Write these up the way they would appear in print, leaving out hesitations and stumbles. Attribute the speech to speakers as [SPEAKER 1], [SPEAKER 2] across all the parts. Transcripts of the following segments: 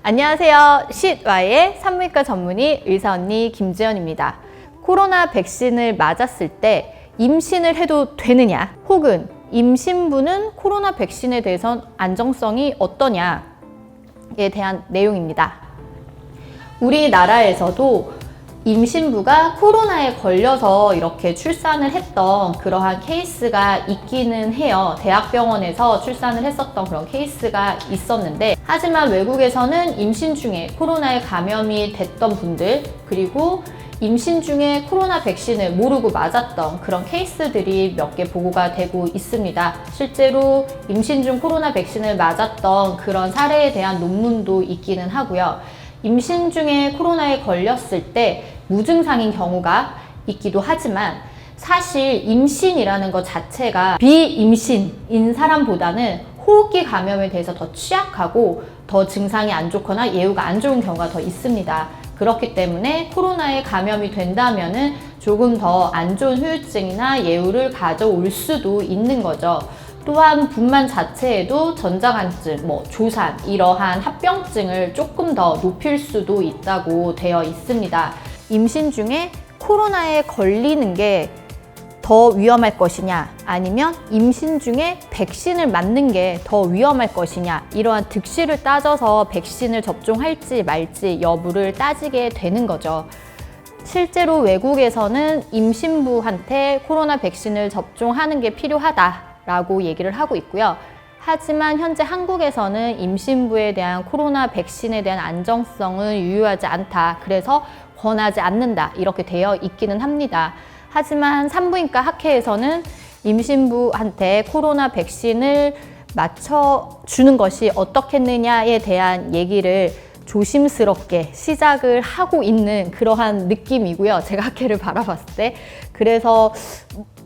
[SPEAKER 1] 안녕하세요. 쉿와의 산부인과 전문의 의사 언니 김지연입니다. 코로나 백신을 맞았을 때 임신을 해도 되느냐, 혹은 임신부는 코로나 백신에 대해선 안정성이 어떠냐에 대한 내용입니다. 우리나라에서도 임신부가 코로나에 걸려서 이렇게 출산을 했던 그러한 케이스가 있기는 해요. 대학병원에서 출산을 했었던 그런 케이스가 있었는데, 하지만 외국에서는 임신 중에 코로나에 감염이 됐던 분들, 그리고 임신 중에 코로나 백신을 모르고 맞았던 그런 케이스들이 몇 개 보고가 되고 있습니다. 실제로 임신 중 코로나 백신을 맞았던 그런 사례에 대한 논문도 있기는 하고요. 임신 중에 코로나에 걸렸을 때 무증상인 경우가 있기도 하지만, 사실 임신이라는 것 자체가 비임신인 사람보다는 호흡기 감염에 대해서 더 취약하고 더 증상이 안 좋거나 예후가 안 좋은 경우가 더 있습니다. 그렇기 때문에 코로나에 감염이 된다면은 조금 더 안 좋은 후유증이나 예후를 가져올 수도 있는 거죠. 또한 분만 자체에도 전자간증, 조산, 이러한 합병증을 조금 더 높일 수도 있다고 되어 있습니다. 임신 중에 코로나에 걸리는 게 더 위험할 것이냐, 아니면 임신 중에 백신을 맞는 게 더 위험할 것이냐, 이러한 득실을 따져서 백신을 접종할지 말지 여부를 따지게 되는 거죠. 실제로 외국에서는 임신부한테 코로나 백신을 접종하는 게 필요하다라고 얘기를 하고 있고요. 하지만 현재 한국에서는 임신부에 대한 코로나 백신에 대한 안정성은 유효하지 않다, 그래서 권하지 않는다, 이렇게 되어 있기는 합니다. 하지만 산부인과 학회에서는 임신부한테 코로나 백신을 맞춰주는 것이 어떻겠느냐에 대한 얘기를 조심스럽게 시작을 하고 있는 그러한 느낌이고요. 제가 학회를 바라봤을 때. 그래서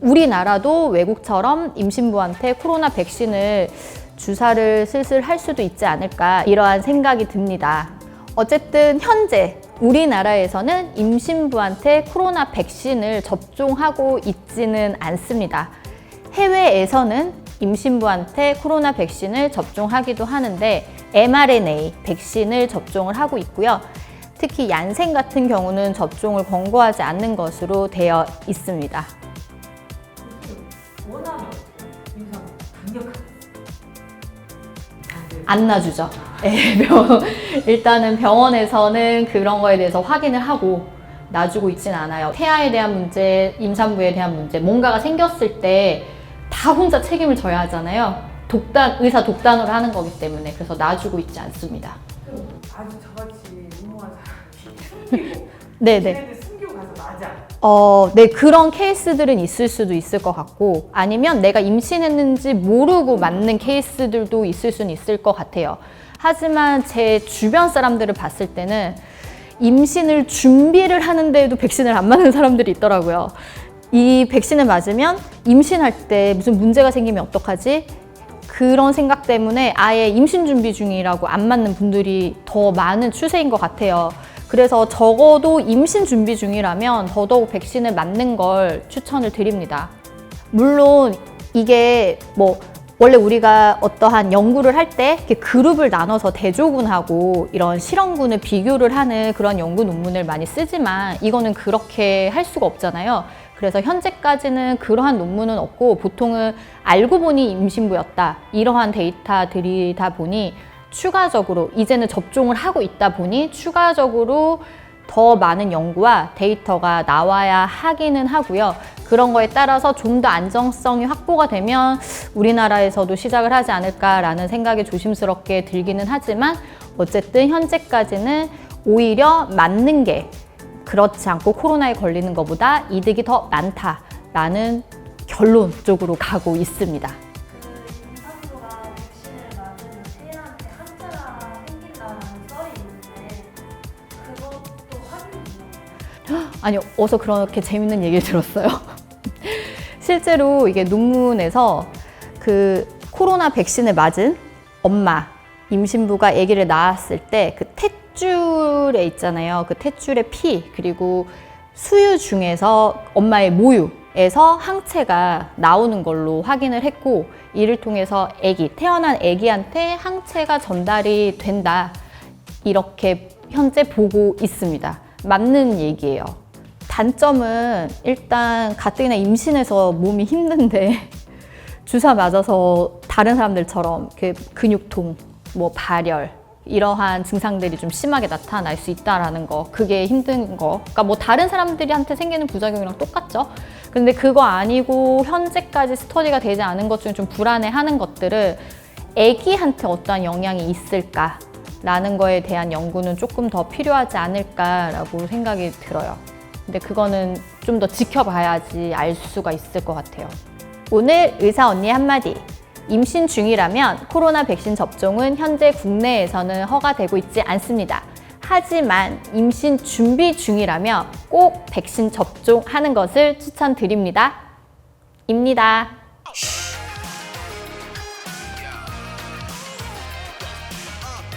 [SPEAKER 1] 우리나라도 외국처럼 임신부한테 코로나 백신을 주사를 슬슬 할 수도 있지 않을까, 이러한 생각이 듭니다. 어쨌든 현재 우리나라에서는 임신부한테 코로나 백신을 접종하고 있지는 않습니다. 해외에서는 임신부한테 코로나 백신을 접종하기도 하는데 mRNA 백신을 접종을 하고 있고요. 특히 얀센 같은 경우는 접종을 권고하지 않는 것으로 되어 있습니다. 안 놔주죠. 일단은 병원에서는 그런 거에 대해서 확인을 하고 놔주고 있진 않아요. 태아에 대한 문제, 임산부에 대한 문제, 뭔가가 생겼을 때 다 혼자 책임을 져야 하잖아요. 의사 독단으로 하는 거기 때문에. 그래서 놔주고 있지 않습니다.
[SPEAKER 2] 아주 저같이 무모한 사람이 숨기고
[SPEAKER 1] 네네.
[SPEAKER 2] 숨기고 가서 맞아.
[SPEAKER 1] 네, 그런 케이스들은 있을 수도 있을 것 같고, 아니면 내가 임신했는지 모르고 맞는 케이스들도 있을 수는 있을 것 같아요. 하지만 제 주변 사람들을 봤을 때는 임신을 준비를 하는데도 백신을 안 맞는 사람들이 있더라고요. 이 백신을 맞으면 임신할 때 무슨 문제가 생기면 어떡하지? 그런 생각 때문에 아예 임신 준비 중이라고 안 맞는 분들이 더 많은 추세인 것 같아요. 그래서 적어도 임신 준비 중이라면 더더욱 백신을 맞는 걸 추천을 드립니다. 물론 이게 원래 우리가 어떠한 연구를 할 때 그룹을 나눠서 대조군하고 이런 실험군을 비교를 하는 그런 연구 논문을 많이 쓰지만, 이거는 그렇게 할 수가 없잖아요. 그래서 현재까지는 그러한 논문은 없고, 보통은 알고 보니 임신부였다, 이러한 데이터들이다 보니 추가적으로 이제는 접종을 하고 있다 보니 추가적으로 더 많은 연구와 데이터가 나와야 하기는 하고요. 그런 거에 따라서 좀 더 안정성이 확보가 되면 우리나라에서도 시작을 하지 않을까라는 생각이 조심스럽게 들기는 하지만, 어쨌든 현재까지는 오히려 맞는 게 그렇지 않고 코로나에 걸리는 것보다 이득이 더 많다라는 결론 쪽으로 가고 있습니다.
[SPEAKER 3] 임산부가 백신을 맞으면 태아한테 한자가 생긴다는 썰이 있는데 그것도 확인이
[SPEAKER 1] 아니요, 어서 그렇게 재밌는 얘기를 들었어요. 실제로 이게 논문에서 그 코로나 백신을 맞은 엄마, 임신부가 아기를 낳았을 때 그 탯줄에 있잖아요. 그 탯줄의 피, 그리고 수유 중에서 엄마의 모유에서 항체가 나오는 걸로 확인을 했고, 이를 통해서 태어난 아기한테 항체가 전달이 된다, 이렇게 현재 보고 있습니다. 맞는 얘기예요. 단점은 일단 가뜩이나 임신해서 몸이 힘든데 주사 맞아서 다른 사람들처럼 근육통, 뭐 발열 이러한 증상들이 좀 심하게 나타날 수 있다라는 거, 그게 힘든 거. 그러니까 뭐 다른 사람들한테 생기는 부작용이랑 똑같죠. 근데 그거 아니고 현재까지 스터디가 되지 않은 것 중에 좀 불안해하는 것들은 아기한테 어떠한 영향이 있을까라는 거에 대한 연구는 조금 더 필요하지 않을까라고 생각이 들어요. 근데 그거는 좀 더 지켜봐야지 알 수가 있을 것 같아요. 오늘 의사 언니의 한마디. 임신 중이라면 코로나 백신 접종은 현재 국내에서는 허가되고 있지 않습니다. 하지만 임신 준비 중이라면 꼭 백신 접종하는 것을 추천드립니다. 입니다.